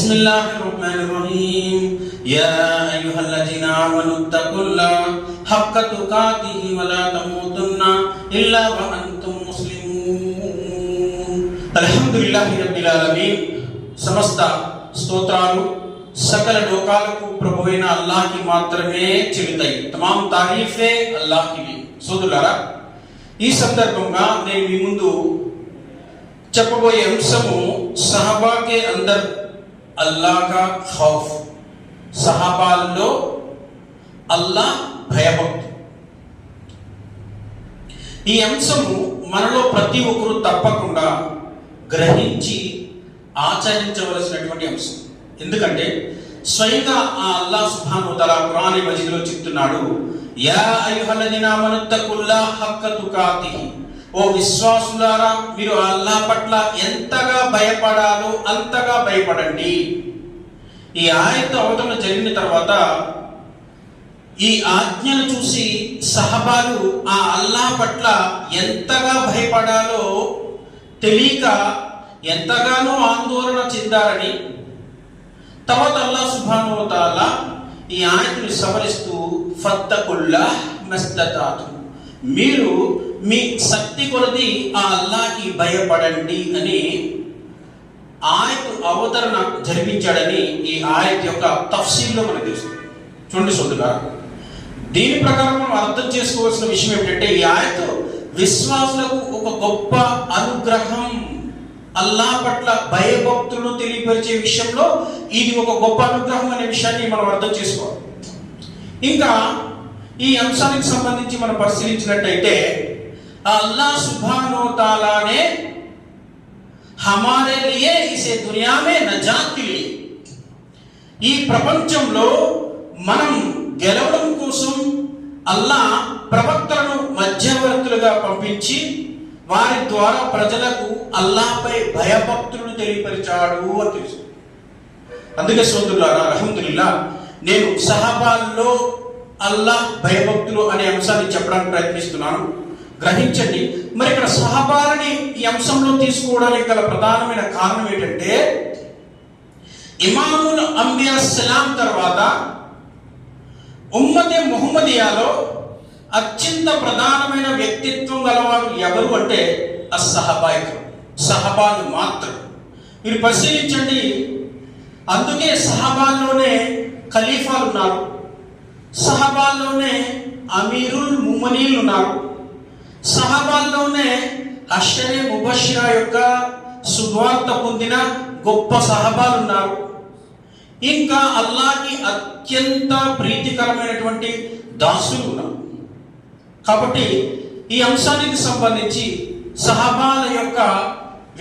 بسم الله الرحمن الرحيم يا أيها الذين آمنوا اتقوا الله حق تقاته ولا تموتن إلا وأنتم مسلمون الحمد لله رب العالمين సమస్త స్తోత్రాలు సకల లోకాలకు ప్రభువైన అల్లాహ్కి మాత్రమే చెల్లుతాయి. తమాం తారీఫే అల్లాహ్కి. సోదరులారా, ఈ సందర్భంగా నేను మీ ముందు చెప్పబోయే అంశము సహబా కే అందర్ అల్లాహ్ కా ఖౌఫ్. సహబాల్లో అల్లాహ్ భయభక్తి. ఈ అంశము మనలో ప్రతి ఒక్కరూ తప్పకుండా గ్రహించి ఆచరించవలసినటువంటి అంశం. ఎందుకంటే స్వయంగా ఆ అల్లాహ్ సుబ్హానహు వ తఆలా ఖురాన్ మజీద్లో చెప్తున్నాడు, యా అయ్యుహల్లదీనా ఆమనుత్తకుల్లాహ హక్క తుకాతిహి. ఓ విశ్వాసులారా, మీరు అల్లాహ్ పట్ల ఎంతగా భయపడాలో అంతగా భయపడండి. ఈ ఆయత్ అవతరణ జరిగిన తర్వాత ఈ ఆజ్ఞను చూసి సహబాలు ఆ అల్లాహ్ పట్ల ఎంతగా భయపడాలో తెలియక ఎంతగానో ఆందోళన చెందారని, తర్వాత అల్లాహ్ సుబ్హానహు వ తఆలా ఈ ఆయతుని సవరిస్తూ ఫత్తకుల్లాహ్ మస్తతాతుం, మీరు మీ శక్తి కొలది ఆ అల్లాహ్కి భయపడండి అని ఆయత్ అవతరణ జరిపించాడని ఈ ఆయత్ యొక్క తఫ్సీర్లో మనకు తెలుస్తుంది. చూడండి సోదరుగా, దీని ప్రకారం మనం అర్థం చేసుకోవాల్సిన విషయం ఏమిటంటే, ఈ ఆయత్ విశ్వాసులకు ఒక గొప్ప అనుగ్రహం. అల్లాహ్ పట్ల భయభక్తులను తెలియపరిచే విషయంలో ఇది ఒక గొప్ప అనుగ్రహం అనే విషయాన్ని మనం అర్థం చేసుకోవాలి. ఇంకా ఈ అంశానికి సంబంధించి మనం పరిశీలించినట్టయితే, అల్లాహ్ సుబ్హానహు వ తఆలా ने हमारे लिए इसे दुनिया में नजात के लिए, ఈ ప్రపంచంలో మనం గెలవడం కోసం అల్లాహ్ ప్రవక్తలను మధ్యవర్తులుగా పంపించి వారి ద్వారా ప్రజలకు అల్లాహ్పై భయభక్తులను తెలియపరిచాడు అని తెలుసు. అందుకే సోదరులారా, అల్హమ్దులిల్లాహ్, నేను సహబాల్లో అల్లాహ్ భయభక్తులు అనే అంశాన్ని చెప్పడానికి ప్రయత్నిస్తున్నాను. గ్రహించండి. మరి ఇక్కడ సహబాలని ఈ అంశంలో తీసుకోవడానికి గల ప్రధానమైన కారణం ఏంటంటే, ఇమాముల్ అంబియా సలాం తర్వాత ఉమ్మతే ముహమ్మదియాలో అత్యంత ప్రధానమైన వ్యక్తిత్వం గలవారు ఎవరు అంటే అస్సహబాయికులు, సహబాలు మాత్రం. మీరు పరిశీలించండి. అందుకే సహబాల్లోనే ఖలీఫాలు ఉన్నారు, సహబాల్లోనే అమీరుల్ ముమనీలు ఉన్నారు, సహబాల్లోనే అషరే ముబషిరా యొక్క సువార్త పొందిన గొప్ప సహబాలు ఉన్నారు. ఇంకా అల్లాహ్కి అత్యంత ప్రీతికరమైనటువంటి దాసులు ఉన్నారు. కాబట్టి ఈ అంశానికి సంబంధించి సహబాల యొక్క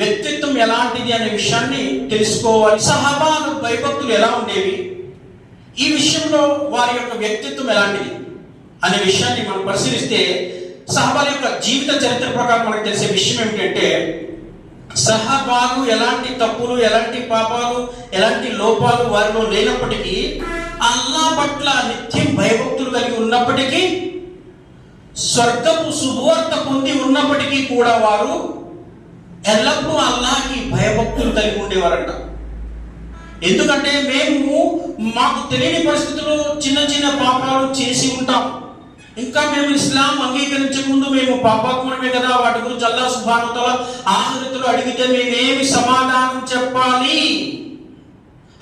వ్యక్తిత్వం ఎలాంటిది అనే విషయాన్ని తెలుసుకోవాలి. సహబాలు భయభక్తులు ఎలా ఉండేవి, ఈ విషయంలో వారి యొక్క వ్యక్తిత్వం ఎలాంటిది అనే విషయాన్ని మనం పరిశీలిస్తే, సహబాల యొక్క జీవిత చరిత్ర ప్రకారం మనకు తెలిసే విషయం ఏమిటంటే, సహబాలు ఎలాంటి తప్పులు, ఎలాంటి పాపాలు, ఎలాంటి లోపాలు వారిలో లేనప్పటికీ, అల్లాహ్ పట్ల నిత్యం భయభక్తులు కలిగి ఉన్నప్పటికీ, స్వర్గపు శుభవార్త పొంది ఉన్నప్పటికీ కూడా వారు ఎల్లప్పుడూ అల్లాహ్కి భయభక్తులు కలిగి ఉండేవారంట. ఎందుకంటే మాకు తెలియని పరిస్థితుల్లో చిన్న చిన్న పాపాలు చేసి ఉంటాం. ఇంకా మేము ఇస్లాం అంగీకరించే ముందు మేము పాపాత్ములమే కదా, వాటి గురించి అల్లాహ్ సుబ్హానహు వ తఆలా ఆఖిరతులో అడిగితే మేమేమి సమాధానం చెప్పాలి?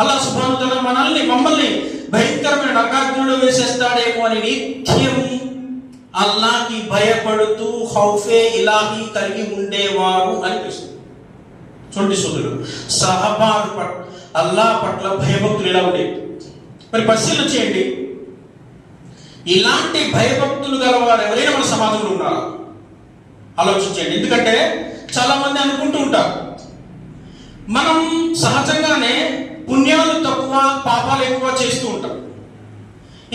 అల్లాహ్ సుబ్హానహు వ తఆలా మమ్మల్ని భయంకరమైన నరకాగ్నిలో వేసేస్తాడేమో అని నిత్యం అల్లాహ్కి భయపడుతూ ఖౌఫే ఇలాహీ కలిగి ఉండేవారు అనిపిస్తుంది. చూడండి సోదరులు, సహబాలు అల్లాహ్ పట్ల భయభక్తులు ఎలా ఉండేవి మరి పరిశీలన చేయండి. ఇలాంటి భయభక్తులు గలవారు ఎవరైనా మన సమాజంలో ఉన్నారా? ఆలోచించండి. ఎందుకంటే చాలా మంది అనుకుంటూ ఉంటారు, మనం సహజంగానే పుణ్యాలు తక్కువ, పాపాలు ఎక్కువ చేస్తూ ఉంటాం.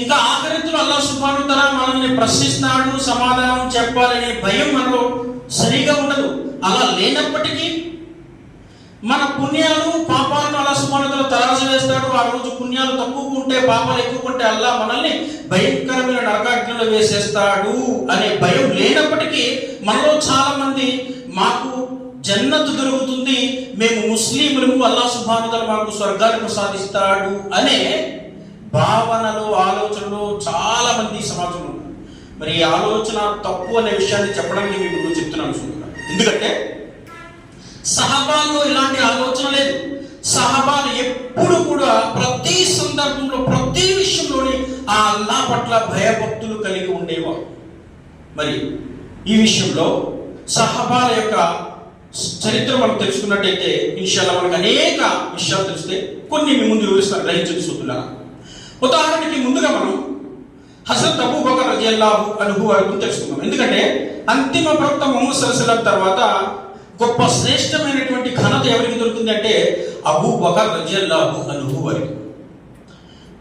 ఇంకా ఆఖరితులు అల్లాహ్ సుబ్హానహు వ తఆలా మనల్ని ప్రశ్నిస్తాడు, సమాధానం చెప్పాలనే భయం మనలో సరిగా ఉండదు. అలా లేనప్పటికీ మన పుణ్యాలు పాపాలను అల్లాహ్ సుబ్హానహు వ తఆలా తరాజు వేస్తాడు. ఆ రోజు పుణ్యాలు తక్కువ ఉంటే, పాపాలు ఎక్కువ ఉంటే అల్లాహ్ మనల్ని భయంకరమైన నరకాగ్నిలో వేసేస్తాడు అనే భయం లేనప్పటికీ మనలో చాలా మంది మాకు జన్నతు దొరుకుతుంది, మేము ముస్లింలు, అల్లాహ్ సుబ్హానహు వ తఆలా మాకు స్వర్గాన్ని ప్రసాదిస్తాడు అనే భావనలో ఆలోచనలో చాలా మంది సమాజంలో ఉన్నారు. మరి ఈ ఆలోచన తప్పు అనే విషయాన్ని చెప్పడానికి మీకు ముందు చెప్తున్నాను చూడండి. ఎందుకంటే సహబాల్లో ఇలాంటి ఆలోచన లేదు. సహబాలు ఎప్పుడు కూడా ప్రతి సందర్భంలో ప్రతి విషయంలోని ఆ అల్లాహ్ పట్ల భయభక్తులు కలిగి ఉండేవారు. మరి ఈ విషయంలో సహబాల యొక్క చరిత్ర మనం తెలుసుకున్నట్టయితే ఇన్షాల్లా మనకు అనేక విషయాలు తెలిస్తే కొన్ని మీ ముందు వివరిస్తారు, గ్రహించండి సోదరులారా. ఉదాహరణకి ముందుగా మనం హజరత్ అబూ బకర్ రలియల్లాహు అన్హు వారి గురించి తెలుసుకుందాం. ఎందుకంటే అంతిమ ప్రవక్త ముహమ్మద్ సల్లల్లాహు అలైహి వసల్లం తర్వాత గొప్ప శ్రేష్టమైనటువంటి ఘనత ఎవరికి దొరుకుతుంది అంటే అబూ బకర్ రలియల్లాహు అన్హు వారికి.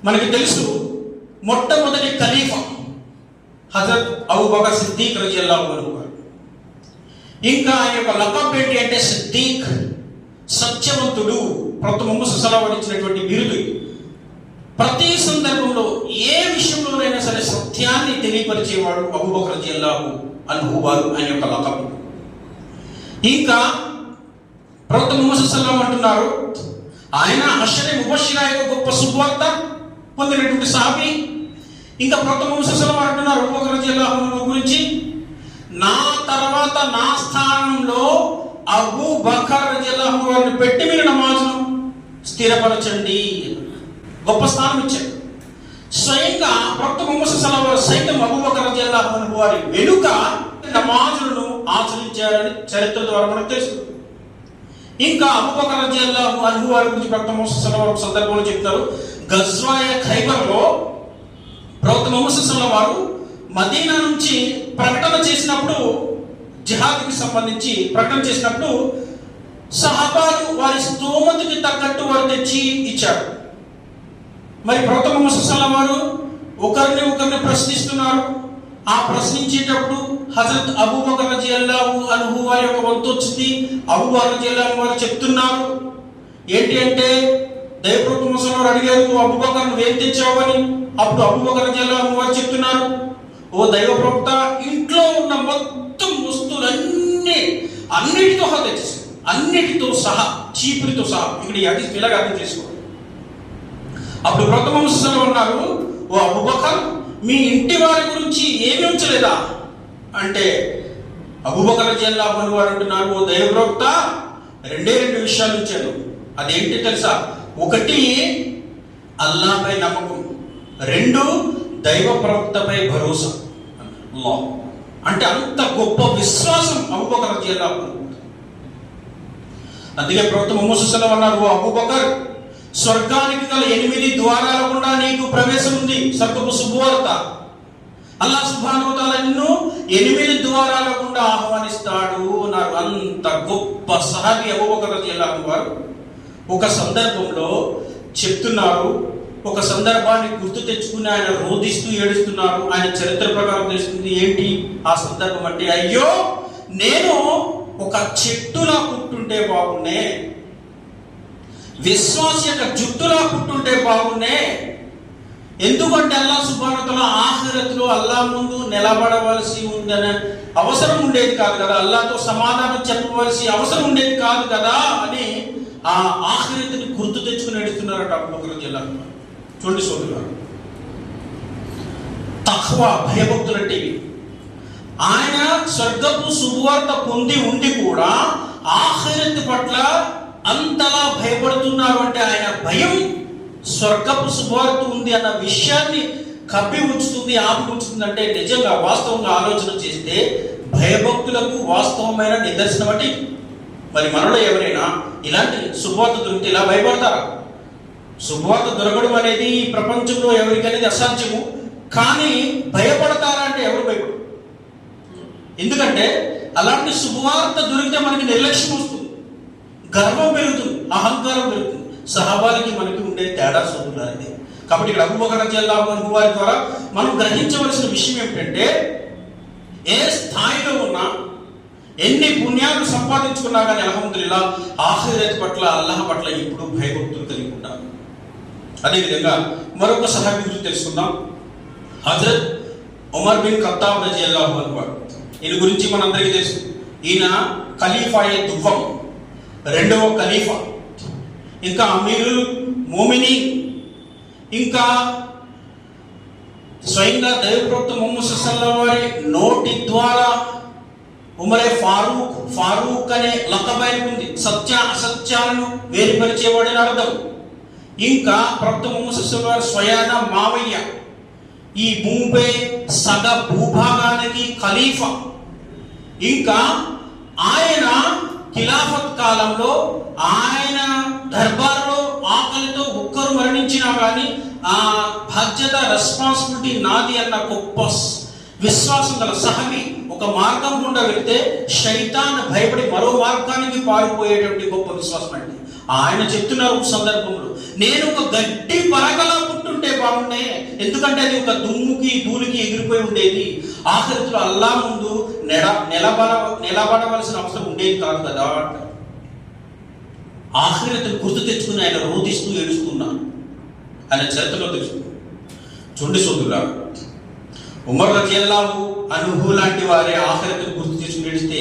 మనకి తెలుసు మొట్టమొదటి ఖలీఫా హజరత్ అబూ బకర్ సిద్దీక్ రలియల్లాహు అన్హు వారు. ఇంకా ఆయన యొక్క లఖబ్ ఏంటి అంటే సిద్దీక్, సత్యవంతుడు. ప్రవక్త ముహమ్మద్ సల్లల్లాహు అలైహి వసల్లం ఇచ్చినటువంటి బిరుదు. ప్రతి సందర్భంలో ఏ విషయంలోనైనా సరే సత్యాన్ని తెలియపరిచేవాడు అబూ బకర్ రలియల్లాహు అన్హు వారు, ఆయన యొక్క లఖబ్. ఇంకా ప్రవక్త ముహమ్మద్ సల్లల్లాహు అలైహి వసల్లం అంటున్నారు, ఆయన అషరే ముబషిరా యొక్క గొప్ప శుభవార్త పొందినటువంటి సహాబీ. ఇంకా ప్రవక్త ముహమ్మద్ సల్లల్లాహు అలైహి వసల్లం అంటున్నారు అబూ బకర్ రలియల్లాహు అన్హు గురించి, నా తర్వాత నా స్థానంలో అబూ బకర్ రలియల్లాహు అన్హు వారిని పెట్టి మీరు నమాజును స్థిరపరచండి. గొప్ప స్థానం ఇచ్చారు. స్వయంగా ప్రవక్త ముహమ్మద్ సల్లల్లాహు అలైహి వసల్లం సైతం అబూ బకర్ రలియల్లాహు అన్హు వారి వెనుక నమాజులను ఆచరించారని చరిత్ర ద్వారా మనకు తెలుసు. ఇంకా అబూ బకర్ రలియల్లాహు అన్హు వారి గురించి ప్రవక్త ముహమ్మద్ సల్లల్లాహు అలైహి వసల్లం సందర్భంలో చెప్తారు. గజ్వాయ ఖైబర్లో ప్రవక్త ముహమ్మద్ సల్లల్లాహు వారు మదీనా నుంచి ప్రకటన చేసినప్పుడు, జిహాద్కి సంబంధించి ప్రకటన చేసినప్పుడు సహబాలు వారి స్తోమతకి తగ్గట్టు వారు తెచ్చి ఇచ్చారు. మరి ప్రవక్త ముహమ్మద్ సల్లల్లాహు వారు ఒకరిని ప్రశ్నిస్తున్నారు. ఆ ప్రశ్నించేటప్పుడు హజరత్ అబూ బకర్ రలియల్లాహు అన్హు వారి యొక్క వంతు వచ్చింది. అబూ బకర్ రలియల్లాహు వారు చెప్తున్నారు ఏంటి అంటే, దైవప్రవక్త ముహమ్మద్ సల్లల్లాహు వారు అడిగారు, నువ్వు అబూ బకర్ నువ్వేం తెచ్చావు అని. అప్పుడు అబూ బకర్ రలియల్లాహు వారు చెప్తున్నారు, ఓ దైవ ప్రవక్త, ఇంట్లో ఉన్న మొత్తం వస్తువులన్నీ అన్నిటితో తెచ్చేసి, అన్నిటితో సహా, చీపురితో సహా. ఇక్కడ ఈ హదీస్ ఇలాగ అర్థం చేసుకోండి. అప్పుడు ప్రవక్త ముహమ్మద్ సల్లల్లాహు అలైహి వసల్లం అన్నారు, ఓ అబూ బకర్, మీ ఇంటి వారి గురించి ఏమి ఉంచలేదా అంటే అబూ బకర్ రలియల్లాహు అన్హు వారు అంటున్నారు, ఓ దైవ ప్రవక్త, రెండే విషయాలు ఉంచాను. అదేంటి తెలుసా? ఒకటి అల్లాహ్పై నమ్మకం, రెండు దైవ ప్రవక్తపై భరోసా. అంటే అంత గొప్ప విశ్వాసం అబూ బకర్ రలియల్లాహు అన్హు. అందుకే ప్రవక్త ముహమ్మద్ సల్లల్లాహు అలైహి వసల్లం అన్నారు, ఓ అబూ బకర్, స్వర్గానికి గల 8 ద్వారాల గుండా నీకు ప్రవేశం ఉంది. స్వర్గపు శుభవార్త. అల్లాహ్ సుబ్హానహు వ తఆలా నిన్ను 8 ద్వారాల గుండా ఆహ్వానిస్తాడు అన్నారు. అంత గొప్ప సహాబీ అబూ బకర్ రలియల్లాహు అన్హు వారు ఒక సందర్భంలో చెప్తున్నారు. ఒక సందర్భాన్ని గుర్తు తెచ్చుకుని ఆయన రోధిస్తూ ఏడుస్తున్నారు. ఆయన చరిత్ర ప్రకారం తెలుస్తుంది ఏంటి ఆ సందర్భం అంటే, అయ్యో నేను ఒక చెట్టులా పుట్టుంటే బాగున్నే, విశ్వాస యొక్క జుట్టులా పుట్టుంటే బాగున్నే. ఎందుకంటే అల్లాహ్ సుబ్హానహు వ తఆలా ఆఖిరతులో అల్లాహ్ ముందు నిలబడవలసి ఉందనే అవసరం ఉండేది కాదు కదా, అల్లాహ్తో సమాధానం చెప్పవలసి అవసరం ఉండేది కాదు కదా అని ఆ ఆఖిరతుని గుర్తు తెచ్చుకుని ఏడుస్తున్నారట అబూ బకర్ రలియల్లాహు అన్హు. చూడండి సోదరులారా, తఖ్వా, భయభక్తులు అంటే ఇవి. ఆయన స్వర్గపు శుభవార్త పొంది ఉండి కూడా ఆఖిరత్ పట్ల అంతలా భయపడుతున్నారు అంటే ఆయన భయం స్వర్గపు శుభవార్త ఉంది అన్న విషయాన్ని కప్పి ఉంచుతుంది, ఆపి ఉంచుతుంది. అంటే నిజంగా వాస్తవంగా ఆలోచన చేస్తే భయభక్తులకు వాస్తవమైన నిదర్శనం అంటే. మరి మనలో ఎవరైనా ఇలాంటి శుభవార్త దొరికితే ఇలా భయపడతారా? శుభవార్త దొరకడం అనేది ఈ ప్రపంచంలో ఎవరికనేది అసాధ్యము. కానీ భయపడతారా అంటే ఎవరు భయపడరు. ఎందుకంటే అలాంటి శుభవార్త దొరికితే మనకి నిర్లక్ష్యం వస్తుంది, గర్వం పెరుగుతుంది, అహంకారం పెరుగుతుంది. సహాబాలకి మనకి ఉండే తేడా సోదరులారా. కాబట్టి ఇక్కడ అబూ బకర్ రలియల్లాహు అన్హు వారి ద్వారా మనం గ్రహించవలసిన విషయం ఏమిటంటే, ఏ స్థాయిలో ఉన్నా, ఎన్ని పుణ్యాలు సంపాదించుకున్నా కానీ అల్హమ్దులిల్లాహ్ ఆఖిరత్ పట్ల, అల్లాహ్ పట్ల ఇప్పుడు భయభక్తులు కలిగి ఉంటారు. అదేవిధంగా మరొక సహాబీ గురించి తెలుసుకుందాం. హజరత్ ఉమర్ బిన్ ఖత్తాబ్ రలియల్లాహు అన్హు. ఈయన గురించి మనందరికీ తెలుసు. ఈయన ఖలీఫాయే దువ్వం, రెండవ ఖలీఫా, ఇంకా అమీరుల్ మోమినీన్, ఇంకా స్వయంగా దైవప్రవక్త ముహమ్మద్ సల్లల్లాహు అలైహి వసల్లం వారి నోటి ద్వారా ఉమరే ఫారూక్ అనే లఖబైన ఉంది, సత్య అసత్యాలను వేరుపరిచేవాడని అర్థం. ఇంకా ప్రవక్త ముహమ్మద్ సల్లల్లాహు అలైహి వసల్లం స్వయాన మావయ్య, ఈ భూమిపై సగ భూభాగానికి ఖలీఫా. ఇంకా ఆయన ఖిలాఫత్ కాలంలో ఆయన దర్బార్లో ఆకలితో ఒక్కరు మరణించినా కానీ ఆ బాధ్యత, రెస్పాన్సిబిలిటీ నాది అన్న గొప్ప విశ్వాసం గల సహబీ. ఒక మార్గం గుండా వెళ్తే శైతాన్ భయపడి మరో మార్గానికి పారిపోయేటువంటి గొప్ప విశ్వాసం అండి. ఆయన చెప్తున్నారు ఒక సందర్భంలో, నేను ఒక గడ్డి పరకలా పుట్టుంటే బాగుండే, ఎందుకంటే అది ఒక దుమ్ముకి ధూళికి ఎగిరిపోయి ఉండేది. ఆఖరిలో అల్లా ముందు నిలబడవలసిన అవసరం ఉండేది కాదు కదా. ఆఖరితను గుర్తు తెచ్చుకుని ఆయన రోధిస్తూ ఏడుస్తున్నాను. ఆయన చరిత్రలో తెలుసుకున్నాను. చూడండి సోదరులా, ఉమర్ రజియల్లాహు అన్హు లాంటి వారే ఆఖరితను గుర్తు తెచ్చుకుని ఏడిస్తే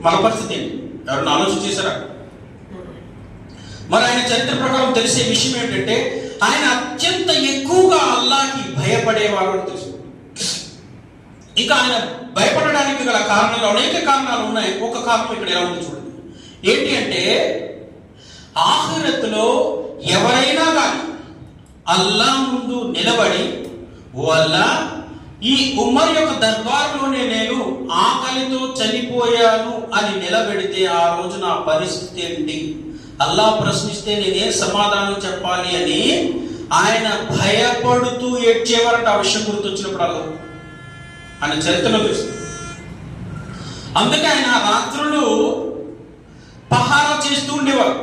మన పరిస్థితి ఏంటి? ఎవరన్నా ఆలోచన చేశారా? మరి ఆయన చరిత్ర ప్రకారం తెలిసే విషయం ఏంటంటే ఆయన అత్యంత ఎక్కువగా అల్లాహకి భయపడేవాడు అని తెలుసు. ఇంకా ఆయన భయపడడానికి గల కారణాలు అనేక కారణాలు ఉన్నాయి. ఒక కారణం ఇక్కడ ఎలా ఉంది చూడండి. ఏంటి అంటే ఆఖిరత్తులో ఎవరైనా కానీ అల్లా ముందు నిలబడి, ఓ అల్లా, ఈ ఉమర్ యొక్క దర్బార్లోనే నేను ఆకలితో చనిపోయాను అని నిలబెడితే ఆ రోజు నా పరిస్థితి ఏంటి? అల్లా ప్రశ్నిస్తే నేనే సమాధానం చెప్పాలి అని ఆయన భయపడుతూ ఏడ్చేవారంటే ఆ విషయం గుర్తొచ్చినప్పుడు అల్లా ఆయన చరిత్రలో తెలుస్తుంది. అందుకే ఆయన రాత్రులు పహారా చేస్తూ ఉండేవారు.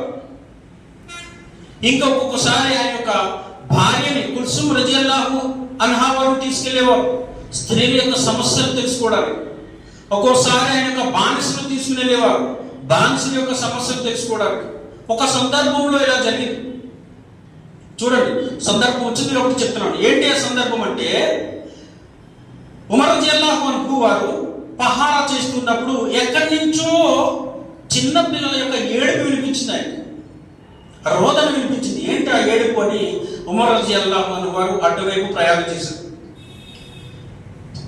ఇంకా ఒక్కొక్కసారి ఆయన యొక్క భార్యని కుల్సుమ్ రజియల్లాహు అన్హా వారిని తీసుకెళ్లేవారు స్త్రీల యొక్క సమస్యలు తెలుసుకోవడానికి. ఒక్కోసారి ఆయన యొక్క బానిసలు తీసుకుని వెళ్ళేవారు బానిసల యొక్క సమస్యలు తెలుసుకోవడానికి. ఒక సందర్భంలో ఇలా జరిగింది చూడండి. సందర్భం వచ్చింది ఒకటి చెప్తున్నాను. ఏంటి ఆ సందర్భం అంటే, ఉమర్ రజియల్లాహు అన్హు వారు పహారా చేస్తున్నప్పుడు ఎక్కడి నుంచో చిన్న పిల్లల యొక్క ఏడుపు వినిపించింది, ఆయన రోదన వినిపించింది. ఏంటి ఆ ఏడుపు అని ఉమర్ రజియల్లాహు అన్హు వారు అటువైపు ప్రయాణం చేశారు.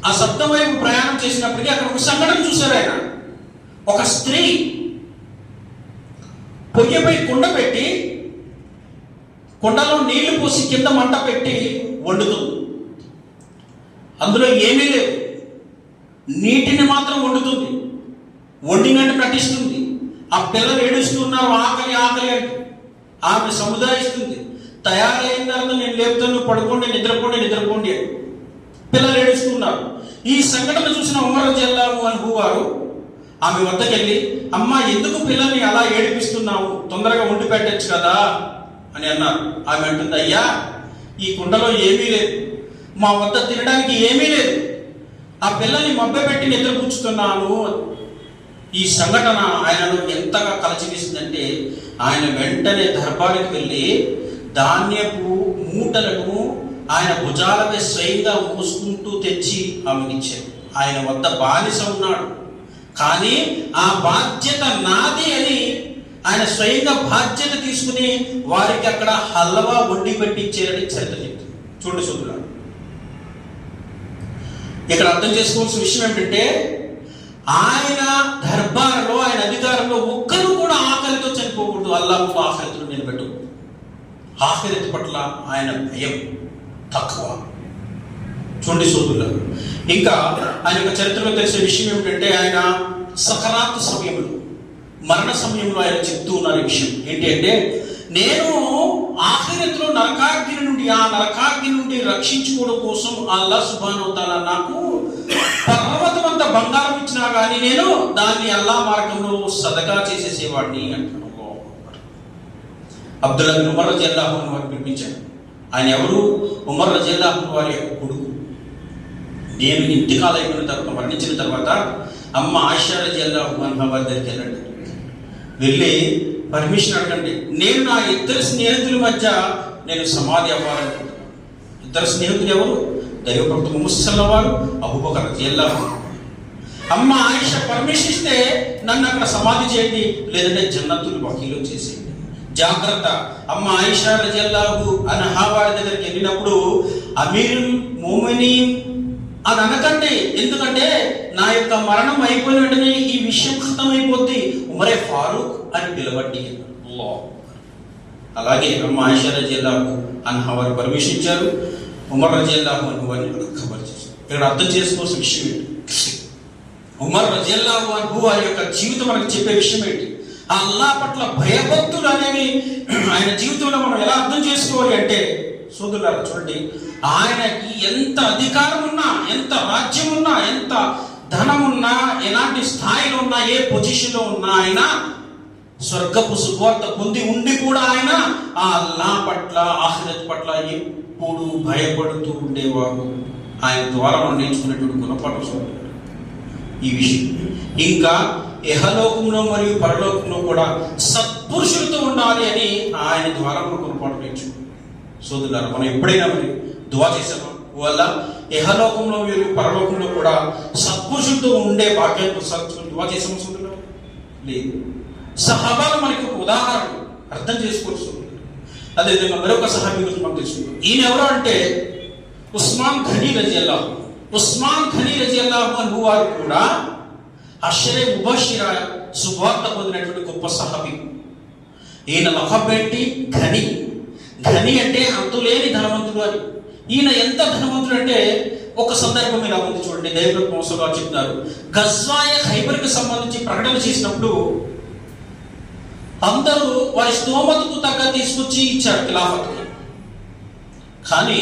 ఆ శబ్దం వైపు ప్రయాణం చేసినప్పటికీ అక్కడ ఒక సంఘటన చూశారు. ఆయన ఒక స్త్రీ పొయ్యిపై కుండ పెట్టి కుండలో నీళ్లు పోసి కింద మంట పెట్టి వండుతుంది. అందులో ఏమీ లేదు, నీటిని మాత్రం వండుతుంది, వండినట్టు నటిస్తుంది. ఆ పిల్లలు ఏడుస్తున్నారు, ఆకలి ఆకలి అంటే. ఆమె సముదాయిస్తుంది, తయారైన తర్వాత నేను లేపుతాను, పడుకోండి, నిద్రపోండి అని. పిల్లలు ఏడుస్తున్నారు. ఈ సంఘటన చూసిన ఉమర్ రజియల్లాహు అన్హు వారు ఆమె వద్దకు వెళ్ళి, అమ్మ, ఎందుకు పిల్లల్ని అలా ఏడిపిస్తున్నావు, తొందరగా వండి పెట్టచ్చు కదా అని అన్నారు. ఆమె అంటుంది, అయ్యా, ఈ కుండలో ఏమీ లేదు, మా వద్ద తినడానికి ఏమీ లేదు, ఆ పిల్లల్ని మభ్యపెట్టి నిద్రపుచ్చుతున్నాను. ఈ సంఘటన ఆయనలో ఎంతగా కలచివేసిందంటే ఆయన వెంటనే దర్బారుకి వెళ్ళి ధాన్యపు మూటలను ఆయన భుజాలపై స్వయంగా మోసుకుంటూ తెచ్చి ఆమెకిచ్చారు. ఆయన వద్ద బానిస ఉన్నాడు, కానీ ఆ బాధ్యత నాది అని ఆయన స్వయంగా బాధ్యత తీసుకుని వారికి అక్కడ హల్వా వండి పెట్టించారని చరిత్ర చెప్తుంది. చూడండి సోదరులారా, ఇక్కడ అర్థం చేసుకోవాల్సిన విషయం ఏమిటంటే ఆయన దర్బారులో, ఆయన అధికారంలో ఒక్కరు కూడా ఆకలితో చనిపోకూడదు, అల్లాహ్ ఆఖిరతులు నిలబెట్టకూడదు. ఆఖిరతు పట్ల ఆయన భయం తక్కువ. చూడండి సోదరులారా, ఇంకా ఆయన యొక్క చరిత్రలో తెలిసే విషయం ఏమిటంటే ఆయన సకరాత్ సమయంలో, మరణ సమయంలో ఆయన చెప్తూ ఉన్నారు ఈ విషయం ఏంటి అంటే, నేను ఆఖిరతులో నరకాగ్ని నుండి రక్షించుకోవడం కోసం అల్లాహ్ సుబ్హానహు వ తఆలా నాకు పర్వతం అంత బంగారం ఇచ్చినా కానీ నేను దాన్ని అల్లాహ్ మార్గంలో సదకా చేసేసేవాడిని అంటున్నాను. అబ్దుల్లా బిన్ ఉమర్ రజియల్లాహు అన్హు వారిని పిలిపించాను. ఆయన ఎవరు? ఉమర్ రజియల్లాహు అన్హు వారి యొక్క కొడుకు. నేను ఇంటికాలు అయిపోయిన తర్వాత, మరణించిన తర్వాత అమ్మ ఆయిషా రజియల్లాహు అన్హా వారి దగ్గరికి వెళ్ళండి, వెళ్ళి పర్మిషన్ అడగండి, నేను నా ఇద్దరు స్నేహితుల మధ్య నేను సమాధి అవ్వాలనుకుంటున్నాను. ఇద్దరు స్నేహితులు ఎవరు? దైవప్రవక్త ముహమ్మద్ సల్లల్లాహు అలైహి వసల్లం వారు, అబూబకర్ రజియల్లాహు అన్హు. అమ్మ ఆయిష పర్మిషన్ ఇస్తే నన్ను అక్కడ సమాధి చేయండి, లేదంటే జన్నతుల్ బఖీలో చేసేయండి. జాగ్రత్త. అమ్మ ఆయిష రజియల్లాహు అన్హా వారి దగ్గరికి వెళ్ళినప్పుడు అమీరుల్ మోమినీన్ అని అనకండి, ఎందుకంటే నా యొక్క మరణం అయిపోయిన వెంటనే ఈ విషయం ఖతమైపోద్ది, ఉమరే ఫారూక్ అని పిలవండి. అలాగే అమ్మ ఆయిష రజియల్లాహు అన్హా వారు పర్మిషన్ ఇచ్చారు. ఉమర్ రజియల్లాహు అన్హు వారిని ఖబర్ చేశారు. ఇక్కడ అర్థం చేసుకోవాల్సిన విషయం ఏంటి? ఉమర్ రజియల్లాహు అన్హు వారి యొక్క జీవితం మనకు చెప్పే విషయం ఏంటి? అల్లాహ్ పట్ల భయభక్తులు అనేవి ఆయన జీవితంలో మనం ఎలా అర్థం చేసుకోవాలి అంటే, సోదరులారా చూడండి, ఆయనకి ఎంత అధికారం ఉన్నా, ఎంత రాజ్యం ఉన్నా, ఎంత ధనం ఉన్నా, ఎలాంటి స్థాయిలో ఉన్నా, ఏ పొజిషన్లో ఉన్నా, ఆయన స్వర్గపు సువార్త పొంది ఉండి కూడా ఆయన ఆ అల్లాహ్ పట్ల, ఆఖిరత్ పట్ల ఎప్పుడు భయపడుతూ ఉండేవారు. ఆయన ద్వారా మనం నేర్చుకునేటువంటి గుణపాఠం ఈ విషయం. ఇంకా ఇహలోకంలో మరియు పరలోకంలో కూడా సత్పురుషులతో ఉండాలి అని ఆయన ద్వారా మనం గుణపాఠం నేర్చుకున్నాం. సోదరులారా, మనం ఎప్పుడైనా మరి దువా చేసామా? వల్ల ఇహలోకంలో మరియు పరలోకంలో కూడా సత్పురుషులతో ఉండే భాగ్యం దువా చేసామా? సోదరులారా, లేదు. సహాబాలు మనకి ఒక ఉదాహరణ అర్థం చేసుకోవచ్చు. అదేవిధంగా మరొక సహాబీ గురించి మనం తెలుసుకుంటాం. ఈయన ఎవరు అంటే ఉస్మాన్ ఘనీ రజియల్లాహు. ఉస్మాన్ ఘనీ రజియల్లాహు అన్హు వారు కూడా అషరే ముబషిర సువార్త పొందినటువంటి గొప్ప సహాబీ. ఈయన లఖబ్ ఏంటి? ఘనీ. ఘనీ అంటే అంతులేని ధనవంతుడు అని. ఈయన ఎంత ధనవంతుడు అంటే ఒక సందర్భం ఇలా ఉంది చూడండి. దైవప్రవక్త మోసగా చెప్తున్నారు, గజ్వాయ ఖైబర్కి సంబంధించి ప్రకటన చేసినప్పుడు అందరూ వారి స్తోమతకు తగ్గ తీసుకొచ్చి ఇచ్చారు ఖిలాఫత్కి. కానీ